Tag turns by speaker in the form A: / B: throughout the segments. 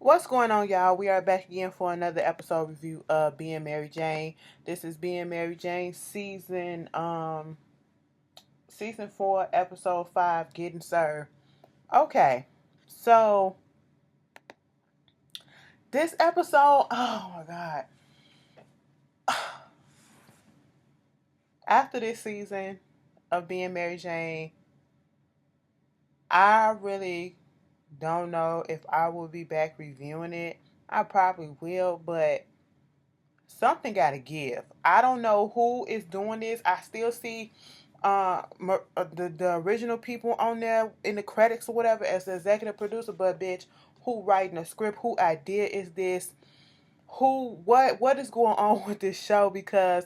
A: What's going on, y'all? We are back again for another episode review of Being Mary Jane. This is Being Mary Jane season 4, episode 5, Getting Served. Okay. So this episode, oh my god. After this season of Being Mary Jane, I really don't know if I will be back reviewing it. I probably will, but something got to give. I don't know who is doing this. I still see the original people on there in the credits or whatever as the executive producer, but bitch, who writing the script? Who idea is this? What is going on with this show? Because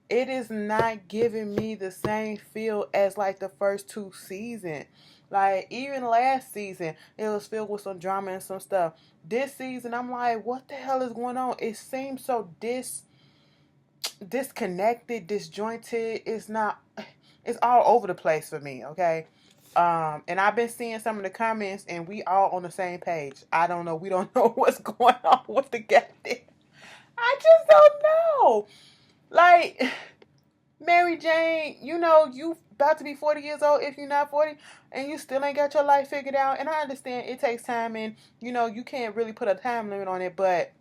A: it is not giving me the same feel as like the first two seasons. Like even last season, it was filled with some drama and some stuff. This season, I'm like, what the hell is going on? It seems so disconnected, disjointed. It's all over the place for me, okay? And I've been seeing some of the comments and we all on the same page. I don't know, we don't know what's going on with the goddamn. I just don't know. Like Mary Jane, you about to be 40 years old if you're not 40 and you still ain't got your life figured out. And I understand it takes time and you can't really put a time limit on it, but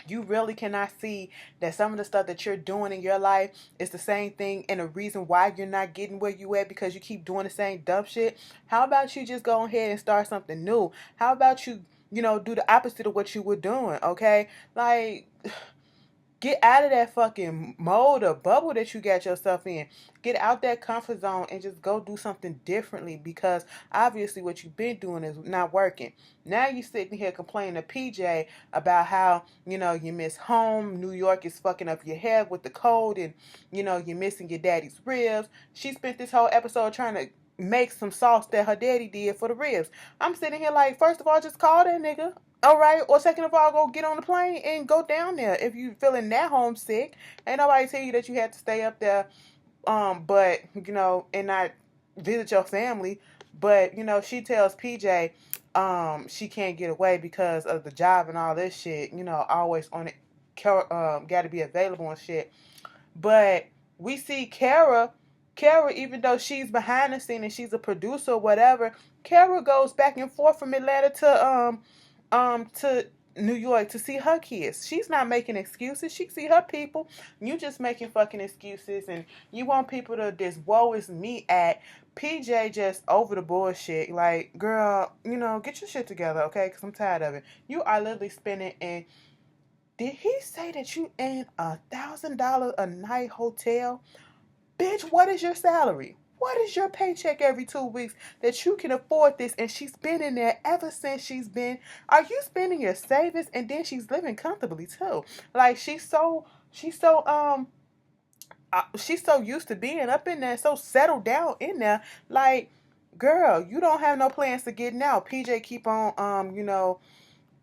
A: you really cannot see that some of the stuff that you're doing in your life is the same thing and the reason why you're not getting where you at because you keep doing the same dumb shit. How about you just go ahead and start something new? How about you, do the opposite of what you were doing, okay? Like, get out of that fucking mold or bubble that you got yourself in. Get out that comfort zone and just go do something differently because obviously what you've been doing is not working. Now you're sitting here complaining to PJ about how, you miss home. New York is fucking up your head with the cold and, you're missing your daddy's ribs. She spent this whole episode trying to make some sauce that her daddy did for the ribs. I'm sitting here like, first of all, just call that nigga. All right. Or second of all, go get on the plane and go down there if you feeling that homesick. Ain't nobody tell you that you have to stay up there, but and not visit your family. But she tells PJ, she can't get away because of the job and all this shit. Always on it. Got to be available and shit. But we see Kara, even though she's behind the scene and she's a producer or whatever, Kara goes back and forth from Atlanta to New York to see her kids. She's not making excuses. She see her people. You just making fucking excuses and you want people to this woe is me at PJ just over the bullshit. Like, girl, get your shit together, okay? Because I'm tired of it. You are literally spending and did he say that you in $1,000 a night hotel? Bitch, what is your salary? What is your paycheck every 2 weeks that you can afford this? And she's been in there ever since she's been. Are you spending your savings? And then she's living comfortably too. Like she's so used to being up in there, so settled down in there. Like, girl, you don't have no plans to getting out. PJ keep on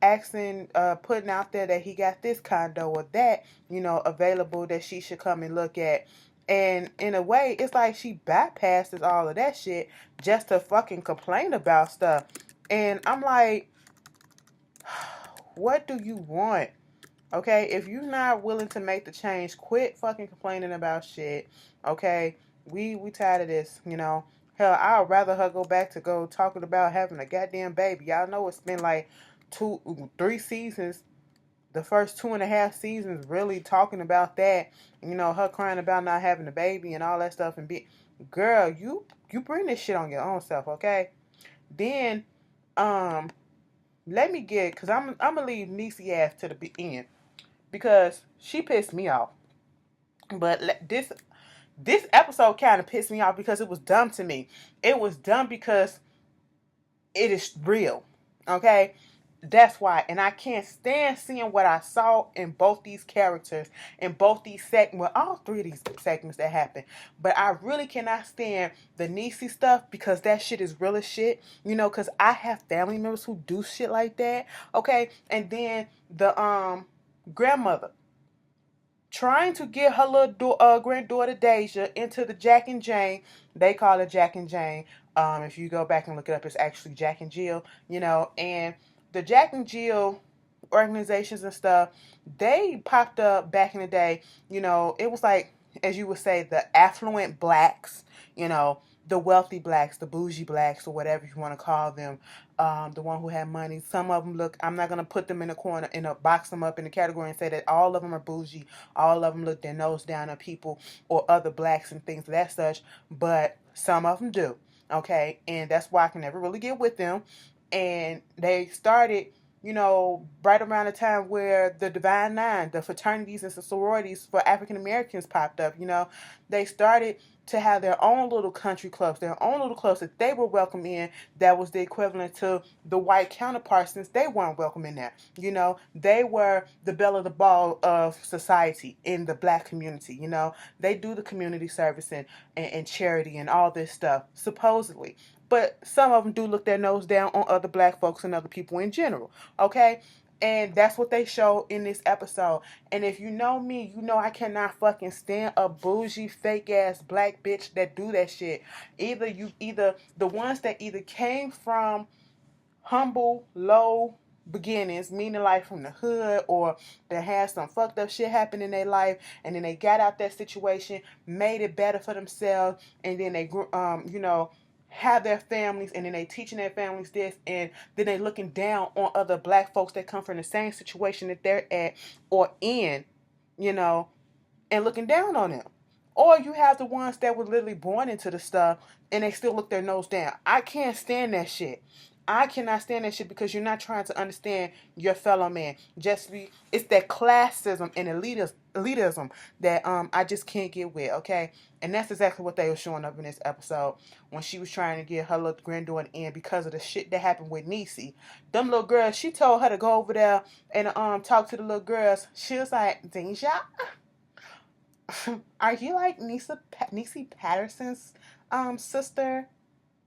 A: asking, putting out there that he got this condo or that, available that she should come and look at. And in a way, it's like she bypasses all of that shit just to fucking complain about stuff. And I'm like, what do you want? Okay, if you're not willing to make the change, quit fucking complaining about shit. Okay, we tired of this. Hell, I'd rather her go back to go talking about having a goddamn baby. Y'all know it's been like 3 seasons. The first 2.5 seasons really talking about that. Her crying about not having a baby and all that stuff. And girl, you bring this shit on your own self, okay? Then, let me get, cause I'm gonna leave Niecy ass to the end because she pissed me off. But this episode kind of pissed me off because it was dumb to me. It was dumb because it is real. Okay? That's why. And I can't stand seeing what I saw in both these characters, in both these segments, well, all three of these segments that happened. But I really cannot stand the Niecy stuff because that shit is real as shit. Because I have family members who do shit like that. Okay? And then the grandmother trying to get her little granddaughter Deja into the Jack and Jane. They call it Jack and Jane. If you go back and look it up, it's actually Jack and Jill. And the Jack and Jill organizations and stuff, they popped up back in the day. It was like, as you would say, the affluent blacks, the wealthy blacks, the bougie blacks, or whatever you want to call them, the one who had money. Some of them look, I'm not going to put them in a corner, box them up in a category and say that all of them are bougie. All of them look their nose down on people or other blacks and things of that such, but some of them do. Okay, and that's why I can never really get with them. And they started, right around the time where the Divine Nine, the fraternities and the sororities for African Americans popped up. They started to have their own little country clubs, their own little clubs that they were welcome in, that was the equivalent to the white counterparts, since they weren't welcome in there. They were the belle of the ball of society in the black community. They do the community service and charity and all this stuff, supposedly. But some of them do look their nose down on other black folks and other people in general. Okay? And that's what they show in this episode. And if you know me, you know I cannot fucking stand a bougie, fake ass black bitch that do that shit. Either the ones that either came from humble, low beginnings, meaning like from the hood, or that had some fucked up shit happen in their life, and then they got out that situation, made it better for themselves, and then they grew, have their families, and then they teaching their families this, and then they looking down on other black folks that come from the same situation that they're at or in, and looking down on them. Or you have the ones that were literally born into the stuff and they still look their nose down. I can't stand that shit. I cannot stand that shit, because you're not trying to understand your fellow man. It's that classism and elitism that I just can't get with, okay? And that's exactly what they were showing up in this episode when she was trying to get her little granddaughter in because of the shit that happened with Niecy. Them little girls, she told her to go over there and talk to the little girls. She was like, Deja, are you like Niecy Patterson's sister?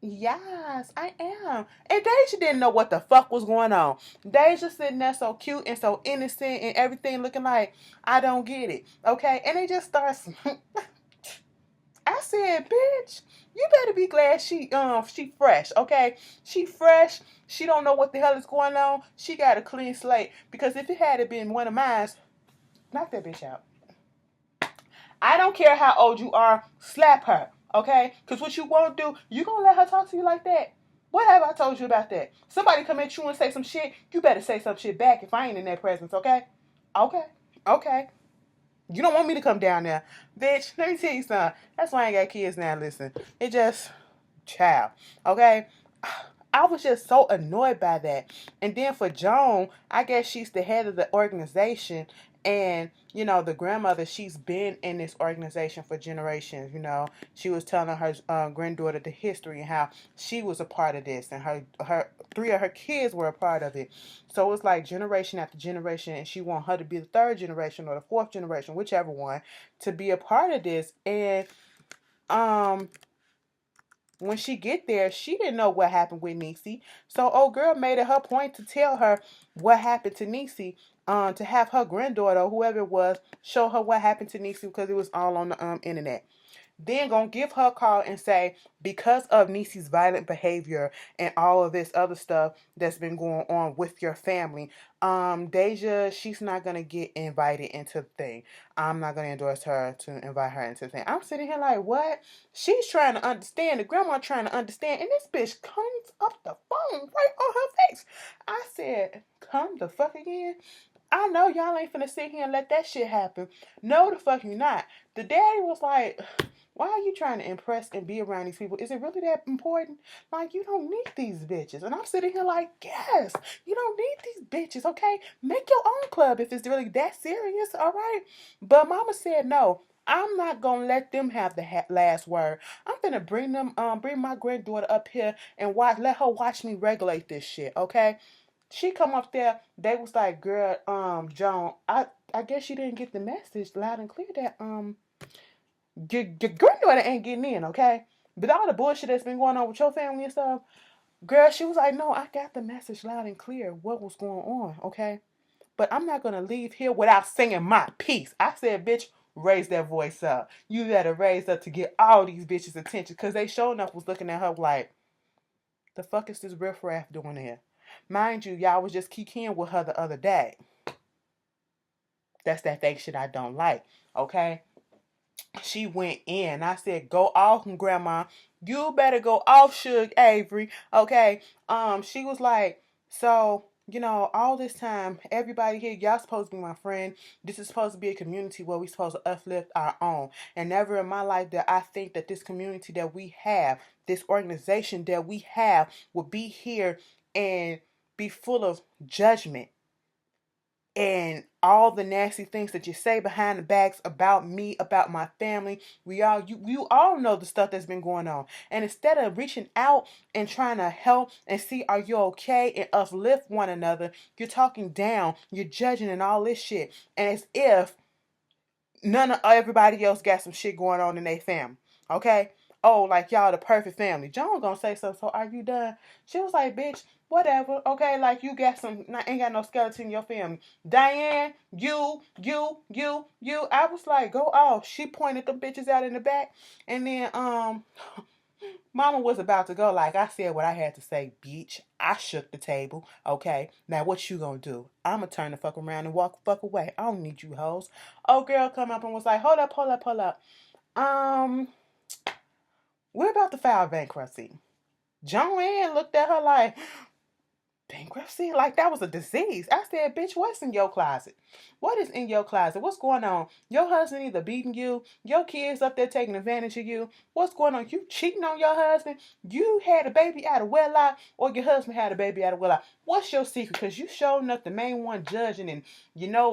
A: Yes, I am. And Deja didn't know what the fuck was going on. Deja sitting there so cute and so innocent and everything, looking like, I don't get it. Okay? And they just starts. I said, bitch, you better be glad she fresh, okay? She fresh. She don't know what the hell is going on. She got a clean slate. Because if it had been one of mine, knock that bitch out. I don't care how old you are, slap her. Okay? Because what you won't do, you going to let her talk to you like that? What have I told you about that? Somebody come at you and say some shit, you better say some shit back if I ain't in their presence, okay? Okay. You don't want me to come down there. Bitch, let me tell you something. That's why I ain't got kids now, listen. It just, child, okay? I was just so annoyed by that. And then for Joan, I guess she's the head of the organization. And, the grandmother, she's been in this organization for generations, She was telling her granddaughter the history and how she was a part of this. And her 3 of her kids were a part of it. So it's like generation after generation. And she want her to be the 3rd generation or the 4th generation, whichever one, to be a part of this. And, when she get there, she didn't know what happened with Niecy. So old girl made it her point to tell her what happened to Niecy. To have her granddaughter, or whoever it was, show her what happened to Niecy, because it was all on the internet. Then gonna give her a call and say, because of Niecy's violent behavior and all of this other stuff that's been going on with your family, Deja, she's not gonna get invited into the thing. I'm not gonna endorse her to invite her into the thing. I'm sitting here like, what? She's trying to understand, the grandma trying to understand, and this bitch comes up the phone right on her face. I said, come the fuck again? I know y'all ain't finna sit here and let that shit happen. No, the fuck you not. The daddy was like, why are you trying to impress and be around these people? Is it really that important? Like, you don't need these bitches. And I'm sitting here like, yes, you don't need these bitches, okay? Make your own club if it's really that serious, all right? But mama said no. I'm not gonna let them have the last word. I'm gonna bring my granddaughter up here and let her watch me regulate this shit, okay? She come up there, they was like, girl, Joan, I guess you didn't get the message loud and clear that, your granddaughter ain't getting in, okay? But all the bullshit that's been going on with your family and stuff, girl, she was like, no, I got the message loud and clear what was going on, okay? But I'm not going to leave here without singing my piece. I said, bitch, raise that voice up. You better raise up to get all these bitches' attention, because they sure enough was looking at her like, the fuck is this riffraff doing here? Mind you, y'all was just kikiing with her the other day. That's that fake shit I don't like. Okay? She went in. I said, go off, grandma. You better go off, Suge Avery. Okay. She was like, so, all this time, everybody here, y'all supposed to be my friend. This is supposed to be a community where we supposed to uplift our own. And never in my life that I think that this community that we have, this organization that we have, will be here and be full of judgment and all the nasty things that you say behind the backs about me, about my family. You all know the stuff that's been going on. And instead of reaching out and trying to help and see are you okay and uplift one another, you're talking down, you're judging and all this shit. And as if none of everybody else got some shit going on in their family. Okay? Oh, like y'all the perfect family. John gonna say something, so are you done? She was like, bitch, whatever. Okay, like you got ain't got no skeleton in your family. Diane, you. I was like, go off. She pointed the bitches out in the back. And then Mama was about to go. Like I said what I had to say, bitch. I shook the table. Okay. Now what you gonna do? I'ma turn the fuck around and walk the fuck away. I don't need you hoes. Oh girl come up and was like, hold up. We're about to file bankruptcy. Joanne looked at her like, bankruptcy? Like that was a disease. I said, bitch, what's in your closet? What is in your closet? What's going on? Your husband either beating you, your kids up there taking advantage of you. What's going on? You cheating on your husband? You had a baby out of wedlock, or your husband had a baby out of wedlock? What's your secret? Because you showing up the main one judging and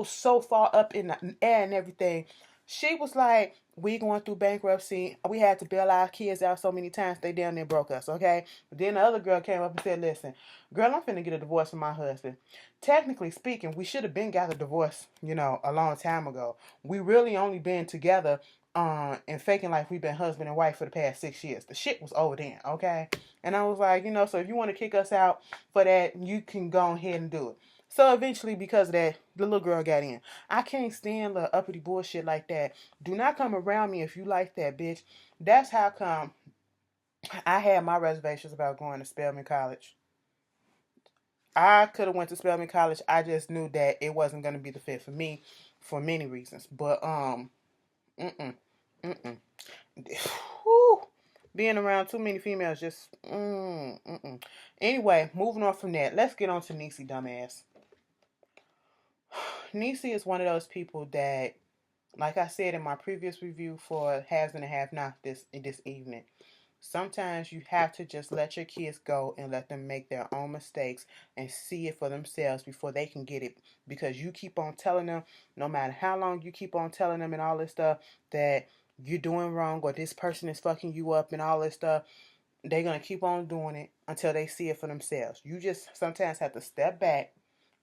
A: so far up in the air and everything. She was like, we going through bankruptcy. We had to bail our kids out so many times they down there broke us, okay? But then the other girl came up and said, listen, girl, I'm finna get a divorce from my husband. Technically speaking, we should have been got a divorce, a long time ago. We really only been together and faking like we've been husband and wife for the past 6 years. The shit was over then, okay? And I was like, so if you want to kick us out for that, you can go ahead and do it. So eventually, because of that, the little girl got in. I can't stand the uppity bullshit like that. Do not come around me if you like that, bitch. That's how come I had my reservations about going to Spelman College. I could have went to Spelman College. I just knew that it wasn't going to be the fit for me for many reasons. But, mm-mm. Whew. Being around too many females just, Anyway, moving on from that, let's get on to Niecy, dumbass. Niecy is one of those people that, like I said in my previous review for Haves and a Half Not this evening, sometimes you have to just let your kids go and let them make their own mistakes and see it for themselves before they can get it. Because you keep on telling them, no matter how long you keep on telling them and all this stuff, that you're doing wrong or this person is fucking you up and all this stuff, they're going to keep on doing it until they see it for themselves. You just sometimes have to step back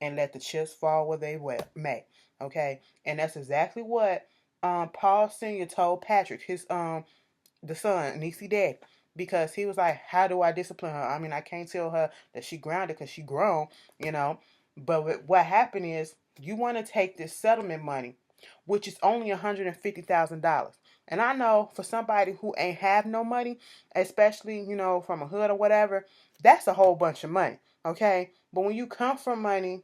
A: and let the chips fall where they may. Okay? And that's exactly what Paul Sr. told Patrick, his the son, Niecy dad, because he was like, how do I discipline her? I mean, I can't tell her that she grounded because she grown, But what happened is you want to take this settlement money, which is only $150,000. And I know for somebody who ain't have no money, especially, from a hood or whatever, that's a whole bunch of money, okay? But when you come from money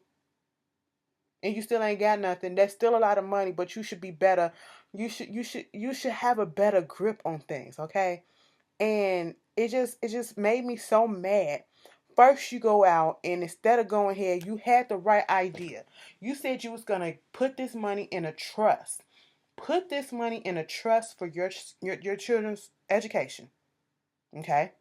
A: and you still ain't got nothing, that's still a lot of money, but you should be better. You should have a better grip on things, okay? And it just made me so mad. First you go out and instead of going here, you had the right idea. You said you was gonna put this money in a trust. Put this money in a trust for your children's education. Okay?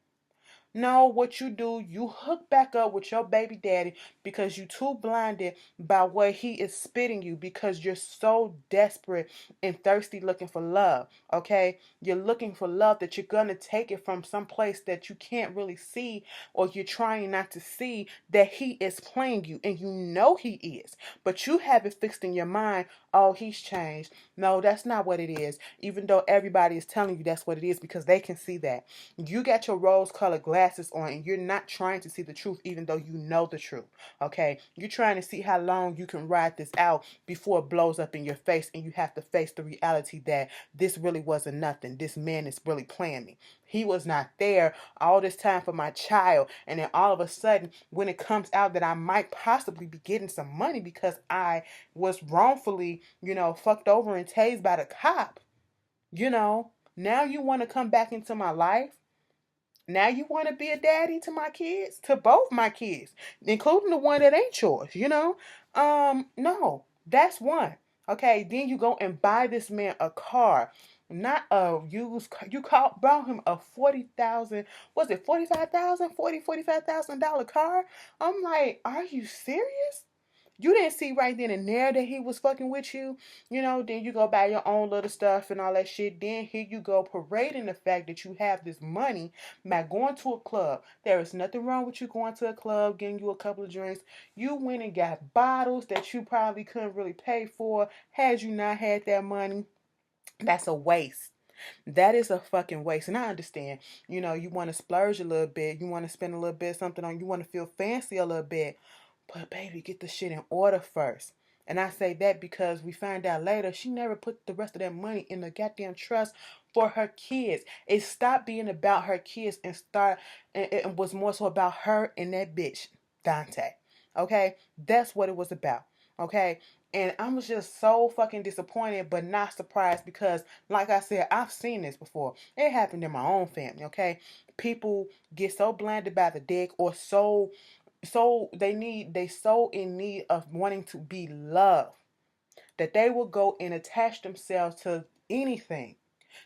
A: No, what you do, you hook back up with your baby daddy because you too blinded by what he is spitting you because you're so desperate and thirsty looking for love, okay? You're looking for love that you're going to take it from some place that you can't really see or you're trying not to see that he is playing you and you know he is, but you have it fixed in your mind, oh, he's changed. No, that's not what it is, even though everybody is telling you that's what it is because they can see that. You got your rose-colored glasses glasses on and you're not trying to see the truth even though you know the truth. Okay? You're trying to see how long you can ride this out before it blows up in your face and you have to face the reality that this really wasn't nothing. This man is really playing me. He was not there all this time for my child. And then all of a sudden, when it comes out that I might possibly be getting some money because I was wrongfully, fucked over and tased by the cop, now you want to come back into my life. Now you want to be a daddy to my kids, to both my kids, including the one that ain't yours. No, that's one. Okay, then you go and buy this man a car, not a used car. Bought him a 40,000, was it 45,000, $45,000 car? I'm like, are you serious? You didn't see right then and there that he was fucking with you, then you go buy your own little stuff and all that shit. Then here you go parading the fact that you have this money by going to a club. There is nothing wrong with you going to a club, getting you a couple of drinks. You went and got bottles that you probably couldn't really pay for had you not had that money. That's a waste. That is a fucking waste. And I understand, you want to splurge a little bit. You want to spend a little bit something on, you want to feel fancy a little bit. But baby, get the shit in order first. And I say that because we find out later she never put the rest of that money in the goddamn trust for her kids. It stopped being about her kids and it was more so about her and that bitch, Dante. Okay? That's what it was about. Okay? And I was just so fucking disappointed, but not surprised because, like I said, I've seen this before. It happened in my own family, okay? People get so blinded by the dick or so they so in need of wanting to be loved that they will go and attach themselves to anything,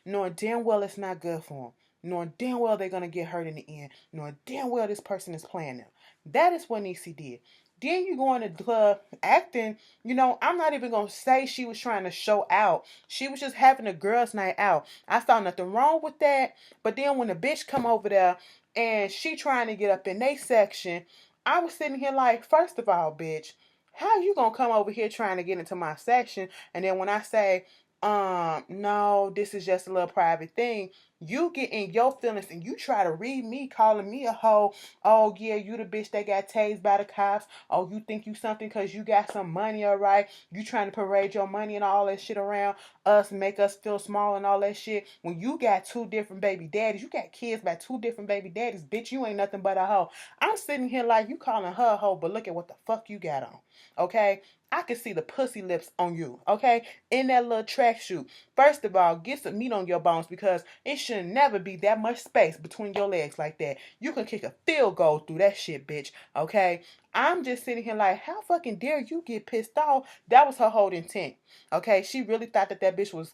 A: knowing damn well it's not good for them, knowing damn well they're gonna get hurt in the end, knowing damn well this person is playing them. That is what Niecy did. Then you go in the club acting, I'm not even gonna say she was trying to show out. She was just having a girls' night out. I saw nothing wrong with that. But then when the bitch come over there and she trying to get up in their section, I was sitting here like, first of all, bitch, how you gonna come over here trying to get into my section? And then when I say, no, this is just a little private thing, you get in your feelings and you try to read me, calling me a hoe. Oh, yeah, you the bitch that got tased by the cops. Oh, you think you something because you got some money, all right? You trying to parade your money and all that shit around us, make us feel small and all that shit. When you got two different baby daddies, you got kids by two different baby daddies, bitch, you ain't nothing but a hoe. I'm sitting here like, you calling her a hoe, but look at what the fuck you got on, okay? I can see the pussy lips on you, okay? In that little tracksuit. First of all, get some meat on your bones because it should never be that much space between your legs like that. You can kick a field goal through that shit, bitch, okay? I'm just sitting here like, how fucking dare you get pissed off? That was her whole intent, okay? She really thought that bitch was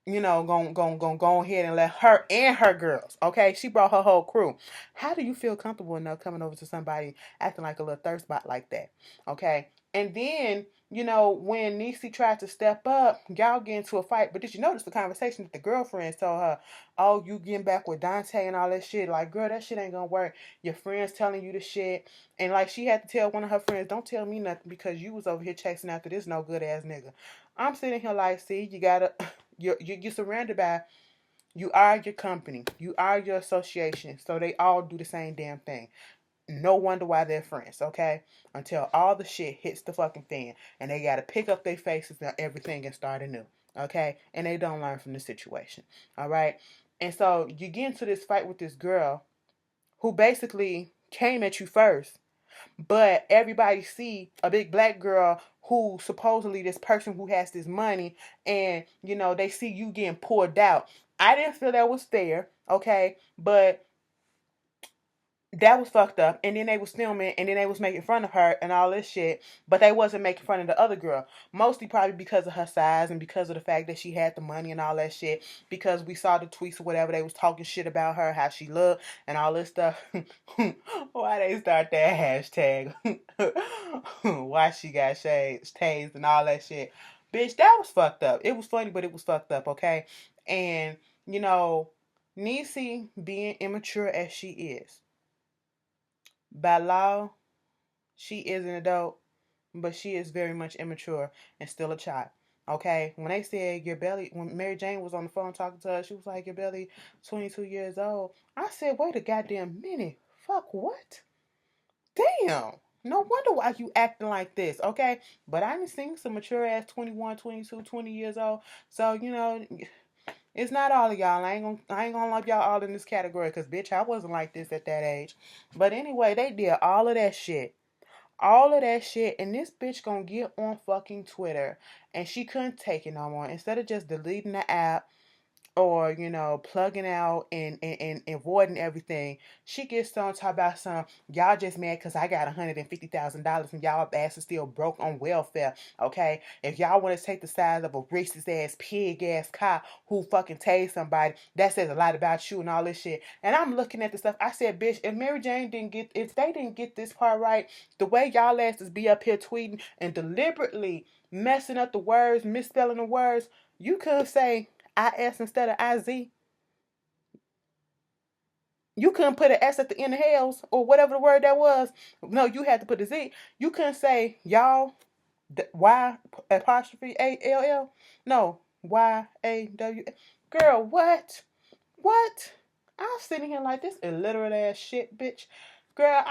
A: go ahead and let her and her girls, okay? She brought her whole crew. How do you feel comfortable enough coming over to somebody acting like a little thirst spot like that, okay? And then, when Niecy tried to step up, y'all get into a fight. But did you notice the conversation that the girlfriends told her? Oh, you getting back with Dante and all that shit. Like, girl, that shit ain't gonna work. Your friends telling you the shit. And like, she had to tell one of her friends, don't tell me nothing because you was over here chasing after this no good ass nigga. I'm sitting here like, see, you gotta... You're surrounded by, you are your company, you are your association, so they all do the same damn thing. No wonder why they're friends, okay? Until all the shit hits the fucking fan and they gotta pick up their faces and everything and start anew, okay? And they don't learn from the situation, all right? And so you get into this fight with this girl who basically came at you first, but everybody see a big black girl who supposedly this person who has this money and they see you getting poured out. I didn't feel that was fair, okay? But that was fucked up. And then they was filming and then they was making fun of her and all this shit, but they wasn't making fun of the other girl, mostly probably because of her size and because of the fact that she had the money and all that shit, because we saw the tweets or whatever, they was talking shit about her, how she looked and all this stuff. Why they start that hashtag why she got tased and all that shit, bitch, that was fucked up. It was funny, but it was fucked up, okay? And Niecy, being immature as she is, by law, she is an adult, but she is very much immature and still a child. Okay, when they said your belly, when Mary Jane was on the phone talking to her, she was like, your belly 22 years old. I said, wait a goddamn minute. Fuck what? Damn. No wonder why you acting like this, okay? But I done seen some mature ass 21, 22, 20 years old. So, it's not all of y'all. I ain't gonna lump y'all all in this category because bitch, I wasn't like this at that age. But anyway, they did all of that shit. All of that shit, and this bitch gonna get on fucking Twitter, and she couldn't take it no more. Instead of just deleting the app, or plugging out and avoiding everything, she gets on talk about some y'all just mad because I got $150,000 and y'all asses still broke on welfare. Okay, if y'all want to take the side of a racist ass pig ass cop who fucking tased somebody, that says a lot about you and all this shit. And I'm looking at the stuff. I said, bitch, if they didn't get this part right, the way y'all asses be up here tweeting and deliberately messing up the words, misspelling the words, you could say IS instead of IZ. You couldn't put an S at the end of Hells or whatever the word that was. No, you had to put a Z. You couldn't say y'all, Y apostrophe ALL. No, YAW. Girl, what? What? I'm sitting here like this illiterate ass shit, bitch. Girl,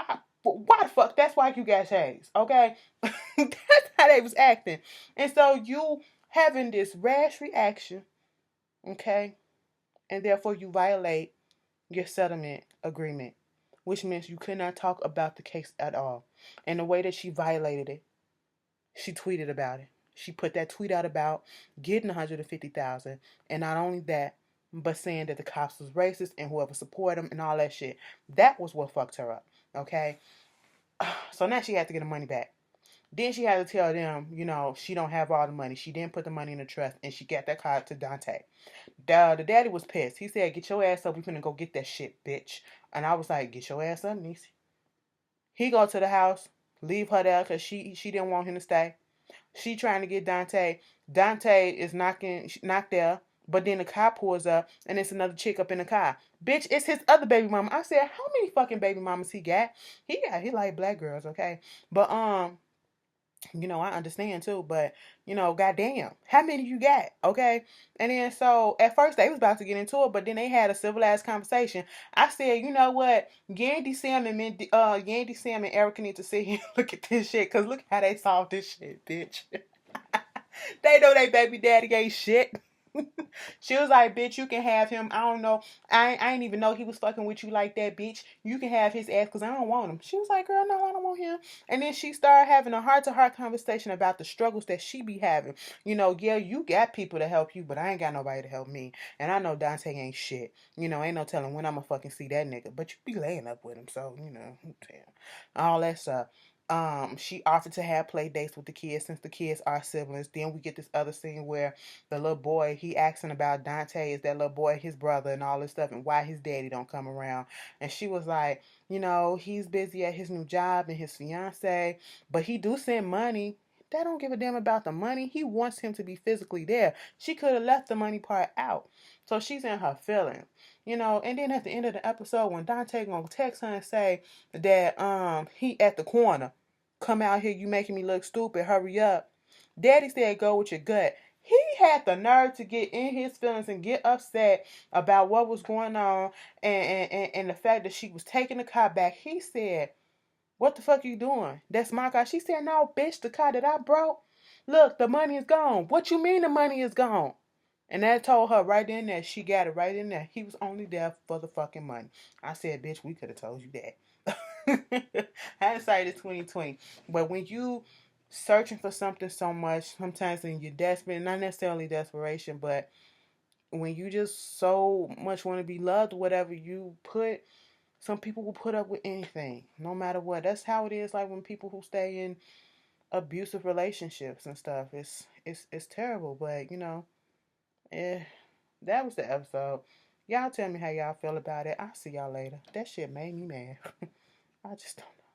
A: why the fuck? That's why you got chased, okay? That's how they was acting. And so you having this rash reaction, okay? And therefore you violate your settlement agreement, which means you could not talk about the case at all. And the way that she violated it, she tweeted about it. She put that tweet out about getting 150,000, and not only that, but saying that the cops was racist and whoever supported them and all that shit. That was what fucked her up. Okay, so now she had to get the money back. Then she had to tell them, she don't have all the money. She didn't put the money in the trust, and she got that card to Dante. The daddy was pissed. He said, "Get your ass up. We finna go get that shit, bitch." And I was like, "Get your ass up, niece." He go to the house, leave her there because she didn't want him to stay. She trying to get Dante. Dante is not there. But then the car pulls up and it's another chick up in the car. Bitch, it's his other baby mama. I said, how many fucking baby mamas he got? He like black girls, okay? But I understand too, but goddamn, how many you got? Okay. And then so at first they was about to get into it, but then they had a civilized conversation. I said, you know what? Yandy Sam and Erica need to sit here and look at this shit, cause look how they solved this shit, bitch. They know they baby daddy ain't shit. She was like, bitch, you can have him. I don't know. I ain't even know he was fucking with you like that, bitch. You can have his ass because I don't want him. She was like, girl, no, I don't want him. And then she started having a heart-to-heart conversation about the struggles that she be having. Yeah, you got people to help you, but I ain't got nobody to help me. And I know Dante ain't shit. Ain't no telling when I'm going to fucking see that nigga. But you be laying up with him, so, damn. All that stuff. She offered to have play dates with the kids since the kids are siblings. Then we get this other scene where the little boy, he asking about Dante, is that little boy his brother and all this stuff, and why his daddy don't come around. And she was like, he's busy at his new job and his fiance, but he do send money. They don't give a damn about the money. He wants him to be physically there. She could have left the money part out. So she's in her feelings. And then at the end of the episode, when Dante gonna text her and say that he at the corner, come out here, you making me look stupid, hurry up. Daddy said go with your gut. He had the nerve to get in his feelings and get upset about what was going on, and the fact that she was taking the car back. He said, what the fuck you doing? That's my car. She said, no, bitch, the car that I brought. Look, the money is gone. What you mean the money is gone? And that told her right in there, she got it right in there. He was only there for the fucking money. I said, bitch, we could have told you that. Hindsight is 2020. But when you searching for something so much, sometimes when you're desperate, not necessarily desperation, but when you just so much want to be loved, whatever some people will put up with anything, no matter what. That's how it is. Like when people who stay in abusive relationships and stuff, it's terrible. But eh, that was the episode. Y'all tell me how y'all feel about it. I'll see y'all later. That shit made me mad. I just don't know.